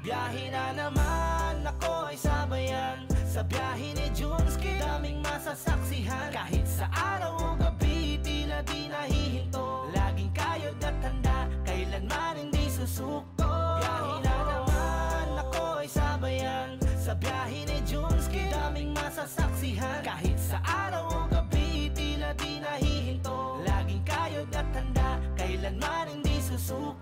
Biyahe na naman, ako ay sabayan sa biyahe ni Junski. Daming masasaksihan, kahit sa araw o gabi, tila di nahihinto. Laging kayod at handa, kailanman hindi susuko. Biyahe na naman, ako ay sabayan sa biyahe ni Junski. Daming masasaksihan, kahit sa araw o gabi, tila di nahihinto. Laging kayod at handa, kailanman hindi susuko.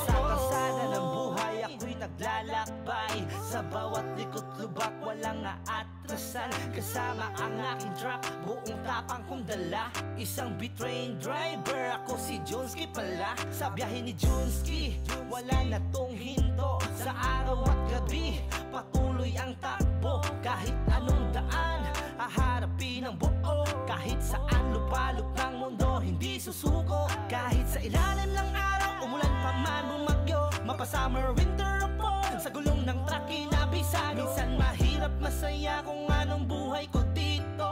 Sa kalsada ng buhay, ako'y naglalakbay. Sa bawat likot lubak, walang aatrasan. Kasama ang aking truck, buong tapang kong dala. Isang betrayin driver, ako si Junski pala. Sa biyahe ni Junski, wala na tong hinto. Sa araw at gabi, patuloy ang takbo. Kahit anong daan, haharapin ang buo. Kahit saan lupalop ng mundo, hindi susuko. Kahit sa ilalim ng araw, umulan pa man bumagyo, mapa-summer, winter o fall, sa gulong ng truck kinabisa. Minsan mahirap, masaya kung anong buhay ko dito,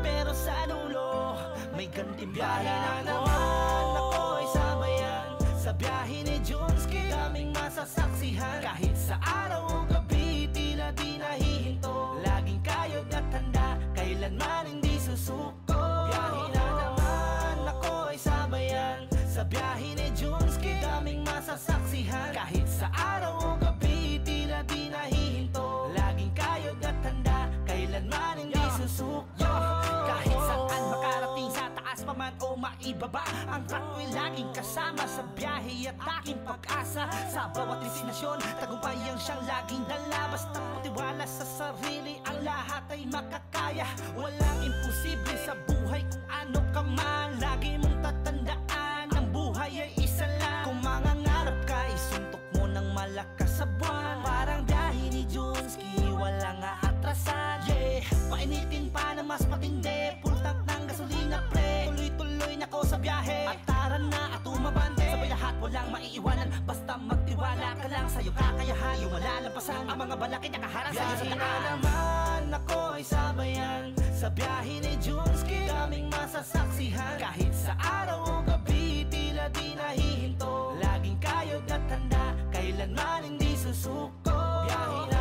pero sa dulo may gantimpala ako. Na naman, ako ay sabayan sa biyahe ni Junski. Daming masasaksihan, kahit sa araw o gabi, tila di nahihinto. Laging kayod at handa, kailanman hindi susuko. Biyahe na naman, ako ay sabayan sa biyahe ni Junski. Daming masasaksihan, kahit sa araw o gabi, tila di nahihinto. Laging kayod at handa, kailanman hindi susuko. Kahit saan makarating, sa taas pa man o maibaba, ang truck ko'y laging kasama sa biyahe at aking pag-asa. Sa bawat destinasyon, tagumpay ang siyang laging dala. Basta patiwala sa sarili, ang lahat ay makakaya. Walang imposible sa buhay kung ano ka man. Lagi mong tatandaan, ang buhay ay isa lang. Kung mangangarap ka, isuntok mo ng malakas sa buwan. Parang biyahe ni Junski, walang aatrasan. Yeah, painitin pa na mas matindi, full tank ng gasolina pre. Tuloy-tuloy na ko sa biyahe, at tara na at umabante. Sabay lahat, walang maiiwanan, basta magtiwala ka lang sa'yo kakayahan. Yung malalampasan ang mga balakid na kaharang sa'yo sa daan. Biyahe na naman, ako ay sabayan sa biyahe ni Junski. Daming masasaksihan, kahit sa araw o gabi, tila di nahihinto. Laging kayod at handa, kailanman hindi susuko. Biyahe na